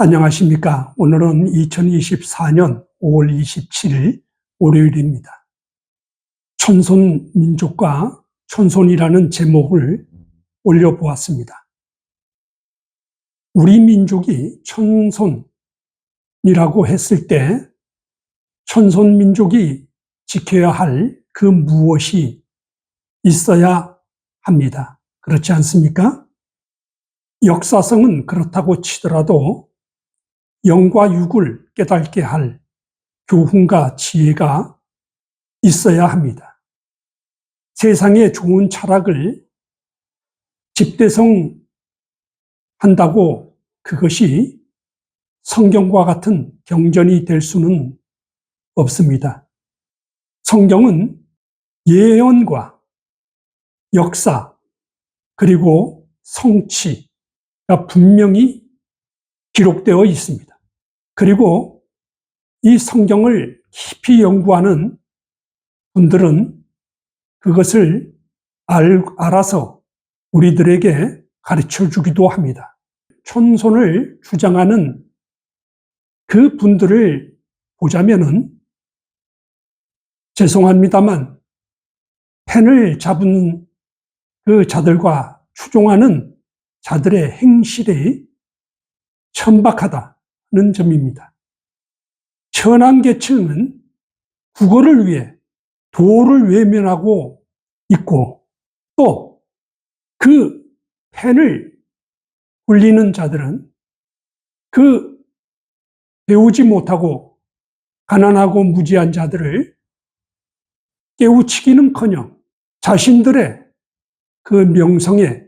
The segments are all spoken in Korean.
안녕하십니까. 오늘은 2024년 5월 27일 월요일입니다. 천손민족과 천손이라는 제목을 올려보았습니다. 우리 민족이 천손이라고 했을 때 천손민족이 지켜야 할 그 무엇이 있어야 합니다. 그렇지 않습니까? 역사성은 그렇다고 치더라도 영과 육을 깨닫게 할 교훈과 지혜가 있어야 합니다. 세상의 좋은 철학을 집대성한다고 그것이 성경과 같은 경전이 될 수는 없습니다. 성경은 예언과 역사 그리고 성취가 분명히 기록되어 있습니다. 그리고 이 성경을 깊이 연구하는 분들은 그것을 알아서 우리들에게 가르쳐 주기도 합니다. 천손을 주장하는 그 분들을 보자면은 죄송합니다만 펜을 잡은 그 자들과 추종하는 자들의 행실이 천박하다는 점입니다. 천한 계층은 국어를 위해 도를 외면하고 있고 또 그 펜을 굴리는 자들은 그 배우지 못하고 가난하고 무지한 자들을 깨우치기는커녕 자신들의 그 명성에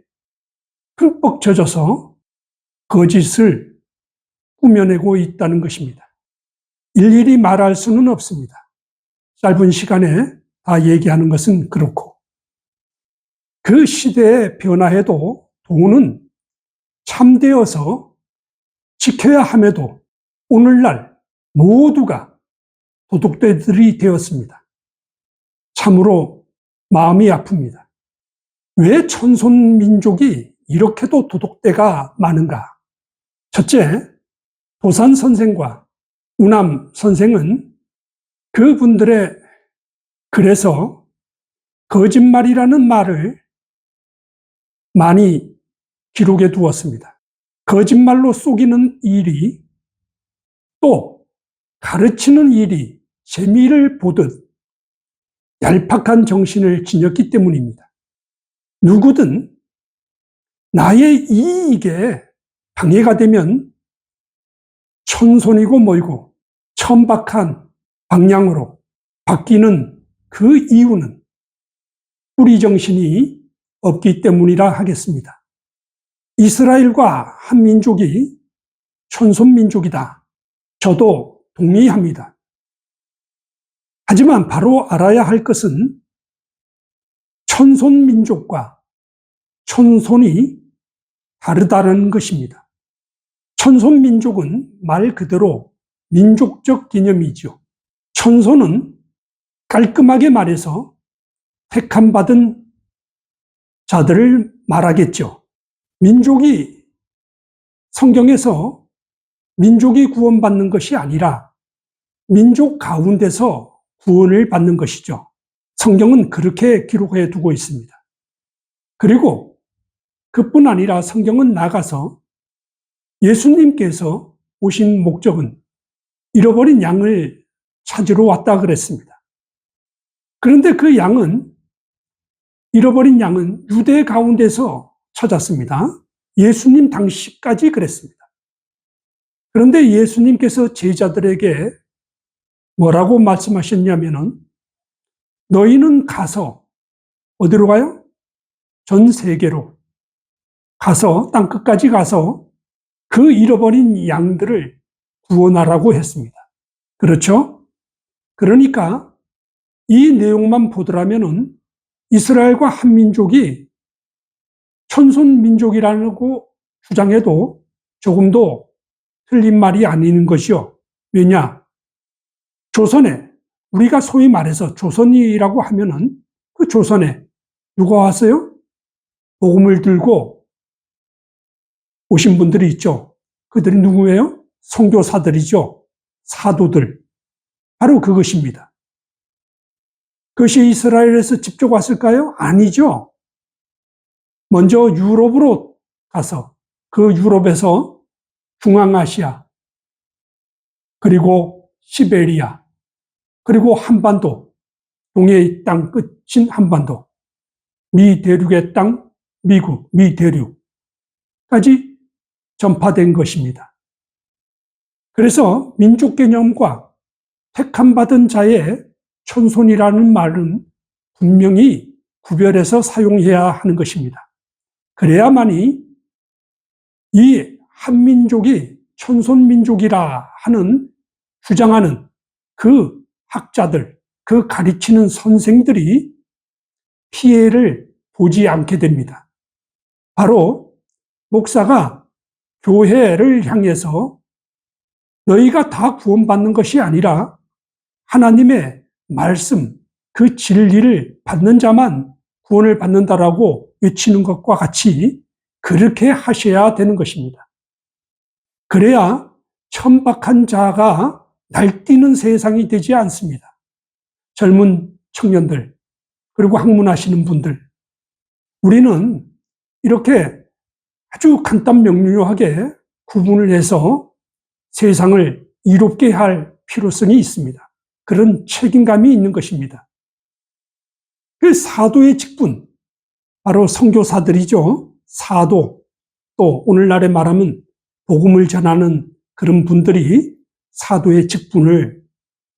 흠뻑 젖어서 거짓을 꾸며내고 있다는 것입니다. 일일이 말할 수는 없습니다. 짧은 시간에 다 얘기하는 것은 그렇고 그 시대의 변화에도 도는 참되어서 지켜야 함에도 오늘날 모두가 도둑들이 되었습니다. 참으로 마음이 아픕니다. 왜 천손민족이 이렇게도 도둑대가 많은가? 첫째, 도산 선생과 우남 선생은 그분들의 글에서 거짓말이라는 말을 많이 기록해 두었습니다. 거짓말로 속이는 일이 또 가르치는 일이 재미를 보듯 얄팍한 정신을 지녔기 때문입니다. 누구든 나의 이익에 방해가 되면 천손이고 뭐이고 천박한 방향으로 바뀌는 그 이유는 뿌리 정신이 없기 때문이라 하겠습니다. 이스라엘과 한 민족이 천손민족이다. 저도 동의합니다. 하지만 바로 알아야 할 것은 천손민족과 천손이 다르다는 것입니다. 천손민족은 말 그대로 민족적 개념이죠. 천손은 깔끔하게 말해서 택함받은 자들을 말하겠죠. 민족이 성경에서 민족이 구원받는 것이 아니라 민족 가운데서 구원을 받는 것이죠. 성경은 그렇게 기록해 두고 있습니다. 그리고 그뿐 아니라 성경은 나가서 예수님께서 오신 목적은 잃어버린 양을 찾으러 왔다 그랬습니다. 그런데 그 잃어버린 양은 유대 가운데서 찾았습니다. 예수님 당시까지 그랬습니다. 그런데 예수님께서 제자들에게 뭐라고 말씀하셨냐면은 너희는 가서 어디로 가요? 전 세계로 가서 땅끝까지 가서 그 잃어버린 양들을 구원하라고 했습니다. 그렇죠? 그러니까 이 내용만 보더라면은 이스라엘과 한 민족이 천손민족이라고 주장해도 조금도 틀린 말이 아닌 것이요. 왜냐? 조선에 우리가 소위 말해서 조선이라고 하면은 그 조선에 누가 왔어요? 복음을 들고 오신 분들이 있죠. 그들이 누구예요? 선교사들이죠. 사도들. 바로 그것입니다. 그것이 이스라엘에서 직접 왔을까요? 아니죠. 먼저 유럽으로 가서 그 유럽에서 중앙아시아, 그리고 시베리아, 그리고 한반도, 동해의 땅 끝인 한반도, 미 대륙의 땅, 미국, 미 대륙까지 전파된 것입니다. 그래서 민족 개념과 택함받은 자의 천손이라는 말은 분명히 구별해서 사용해야 하는 것입니다. 그래야만이 이 한민족이 천손민족이라 하는 주장하는 그 학자들, 그 가르치는 선생들이 피해를 보지 않게 됩니다. 바로 목사가 교회를 향해서 너희가 다 구원받는 것이 아니라 하나님의 말씀, 그 진리를 받는 자만 구원을 받는다라고 외치는 것과 같이 그렇게 하셔야 되는 것입니다. 그래야 천박한 자가 날뛰는 세상이 되지 않습니다. 젊은 청년들, 그리고 학문하시는 분들, 우리는 이렇게 아주 간단 명료하게 구분을 해서 세상을 이롭게 할 필요성이 있습니다. 그런 책임감이 있는 것입니다. 그 사도의 직분, 바로 선교사들이죠. 사도, 또 오늘날에 말하면 복음을 전하는 그런 분들이 사도의 직분을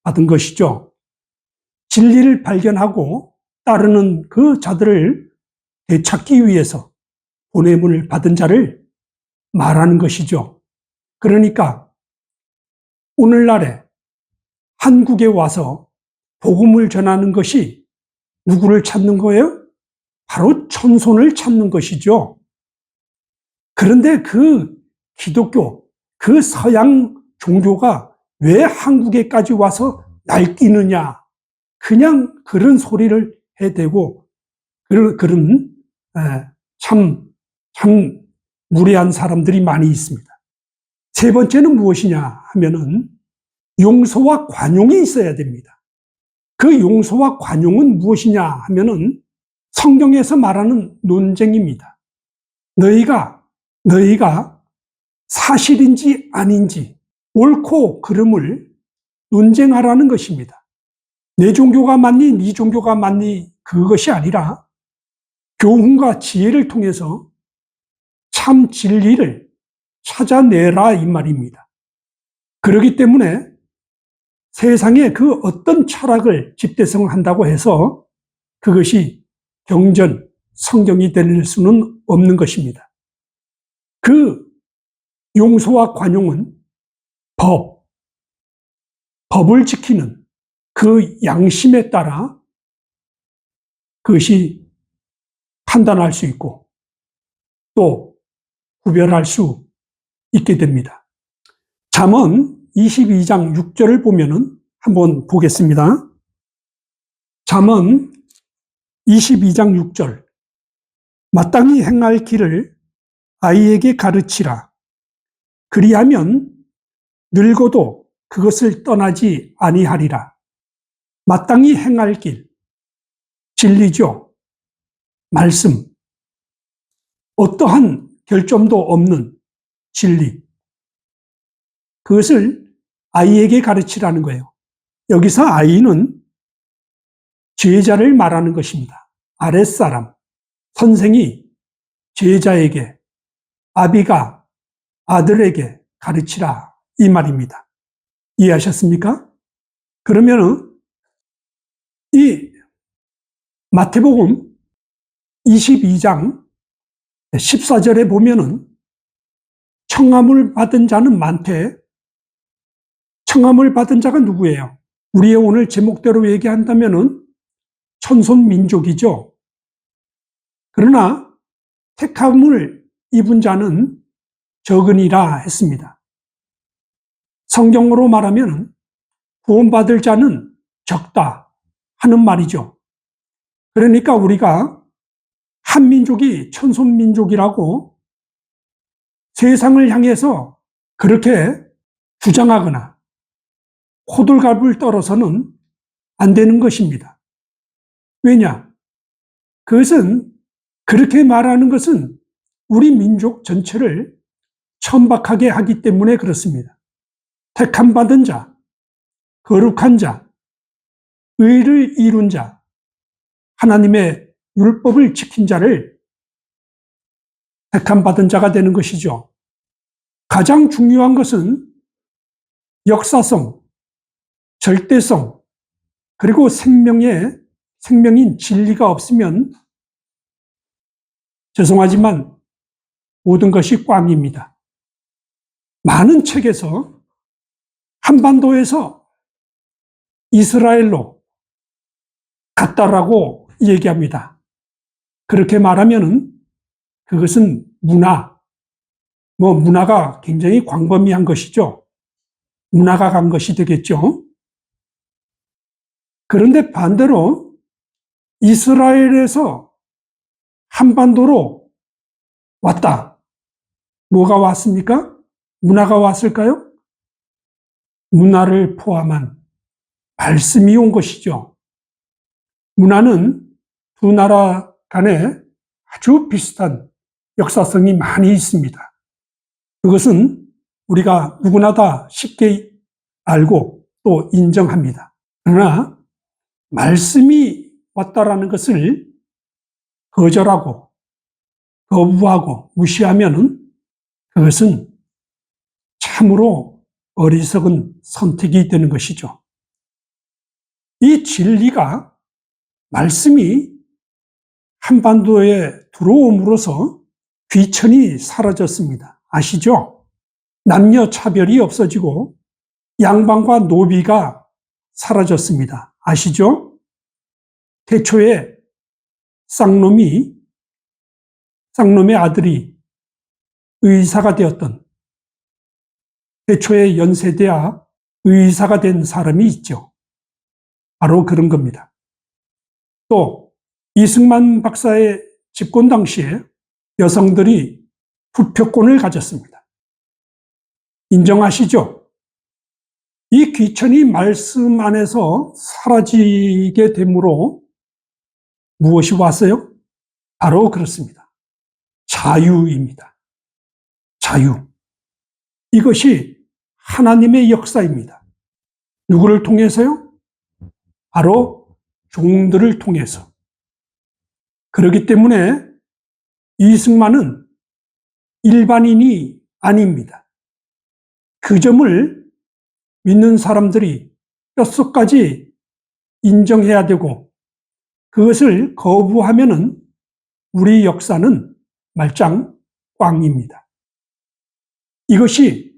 받은 것이죠. 진리를 발견하고 따르는 그 자들을 되찾기 위해서 보냄을 받은 자를 말하는 것이죠. 그러니까 오늘날에 한국에 와서 복음을 전하는 것이 누구를 찾는 거예요? 바로 천손을 찾는 것이죠. 그런데 그 기독교, 그 서양 종교가 왜 한국에까지 와서 날뛰느냐? 그냥 그런 소리를 해대고, 그런 참 무례한 사람들이 많이 있습니다. 세 번째는 무엇이냐 하면은 용서와 관용이 있어야 됩니다. 그 용서와 관용은 무엇이냐 하면은 성경에서 말하는 논쟁입니다. 너희가 사실인지 아닌지 옳고 그름을 논쟁하라는 것입니다. 내 종교가 맞니, 네 종교가 맞니, 그것이 아니라 교훈과 지혜를 통해서 참 진리를 찾아내라 이 말입니다. 그렇기 때문에 세상에 그 어떤 철학을 집대성한다고 해서 그것이 경전, 성경이 될 수는 없는 것입니다. 그 용서와 관용은 법을 지키는 그 양심에 따라 그것이 판단할 수 있고 또 구별할 수 있게 됩니다. 잠언 22장 6절을 보면은 한번 보겠습니다. 잠언 22장 6절. 마땅히 행할 길을 아이에게 가르치라. 그리하면 늙어도 그것을 떠나지 아니하리라. 마땅히 행할 길. 진리죠. 말씀. 어떠한 결점도 없는 진리. 그것을 아이에게 가르치라는 거예요. 여기서 아이는 제자를 말하는 것입니다. 아랫사람, 선생이 제자에게, 아비가 아들에게 가르치라 이 말입니다. 이해하셨습니까? 그러면은 이 마태복음 22장 14절에 보면은 청함을 받은 자는 많되 청함을 받은 자가 누구예요? 우리의 오늘 제목대로 얘기한다면은 천손민족이죠. 그러나 택함을 입은 자는 적으니라 했습니다. 성경으로 말하면 구원받을 자는 적다 하는 말이죠. 그러니까 우리가 한민족이 천손민족이라고 세상을 향해서 그렇게 주장하거나 호들갑을 떨어서는 안 되는 것입니다. 왜냐? 그것은, 그렇게 말하는 것은 우리 민족 전체를 천박하게 하기 때문에 그렇습니다. 택함 받은 자, 거룩한 자, 의를 이룬 자, 하나님의 율법을 지킨 자를 택함 받은 자가 되는 것이죠. 가장 중요한 것은 역사성, 절대성, 그리고 생명인 진리가 없으면 죄송하지만 모든 것이 꽝입니다. 많은 책에서 한반도에서 이스라엘로 갔다라고 얘기합니다. 그렇게 말하면은 그것은 문화가 굉장히 광범위한 것이죠. 문화가 간 것이 되겠죠. 그런데 반대로 이스라엘에서 한반도로 왔다. 뭐가 왔습니까? 문화가 왔을까요? 문화를 포함한 말씀이 온 것이죠. 문화는 두 나라 간에 아주 비슷한 역사성이 많이 있습니다. 그것은 우리가 누구나 다 쉽게 알고 또 인정합니다. 그러나 말씀이 왔다라는 것을 거절하고 거부하고 무시하면 그것은 참으로 어리석은 선택이 되는 것이죠. 이 진리가, 말씀이 한반도에 들어옴으로써 귀천이 사라졌습니다. 아시죠? 남녀 차별이 없어지고 양반과 노비가 사라졌습니다. 아시죠? 태초에 쌍놈의 아들이 의사가 되었던, 태초에 연세대학 의사가 된 사람이 있죠. 바로 그런 겁니다. 또 이승만 박사의 집권 당시에 여성들이 투표권을 가졌습니다. 인정하시죠? 이 귀천이 말씀 안에서 사라지게 되므로 무엇이 왔어요? 바로 그렇습니다. 자유입니다. 자유. 이것이 하나님의 역사입니다. 누구를 통해서요? 바로 종들을 통해서. 그렇기 때문에 이승만은 일반인이 아닙니다. 그 점을 믿는 사람들이 뼛속까지 인정해야 되고, 그것을 거부하면은 우리 역사는 말짱 꽝입니다. 이것이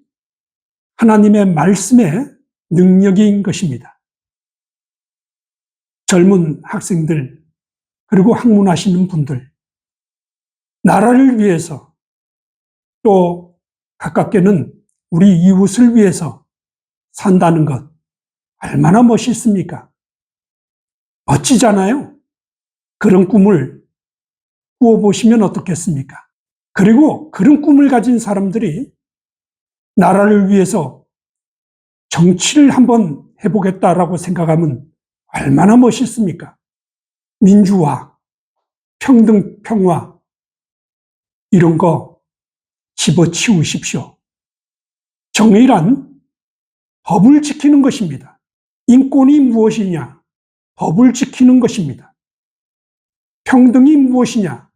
하나님의 말씀의 능력인 것입니다. 젊은 학생들, 그리고 학문하시는 분들, 나라를 위해서, 또 가깝게는 우리 이웃을 위해서 산다는 것, 얼마나 멋있습니까? 멋지잖아요? 그런 꿈을 꾸어보시면 어떻겠습니까? 그리고 그런 꿈을 가진 사람들이 나라를 위해서 정치를 한번 해보겠다라고 생각하면 얼마나 멋있습니까? 민주화, 평등, 평화, 이런 거 집어치우십시오. 정의란 법을 지키는 것입니다. 인권이 무엇이냐? 법을 지키는 것입니다. 평등이 무엇이냐?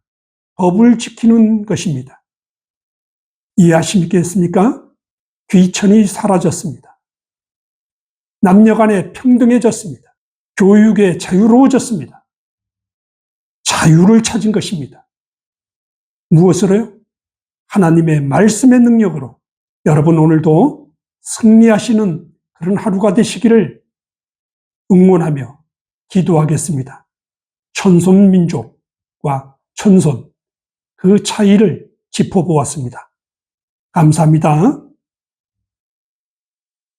법을 지키는 것입니다. 이해하시겠습니까? 귀천이 사라졌습니다. 남녀 간에 평등해졌습니다. 교육에 자유로워졌습니다. 자유를 찾은 것입니다. 무엇으로요? 하나님의 말씀의 능력으로. 여러분 오늘도 승리하시는 그런 하루가 되시기를 응원하며 기도하겠습니다. 천손민족과 천손, 그 차이를 짚어보았습니다. 감사합니다.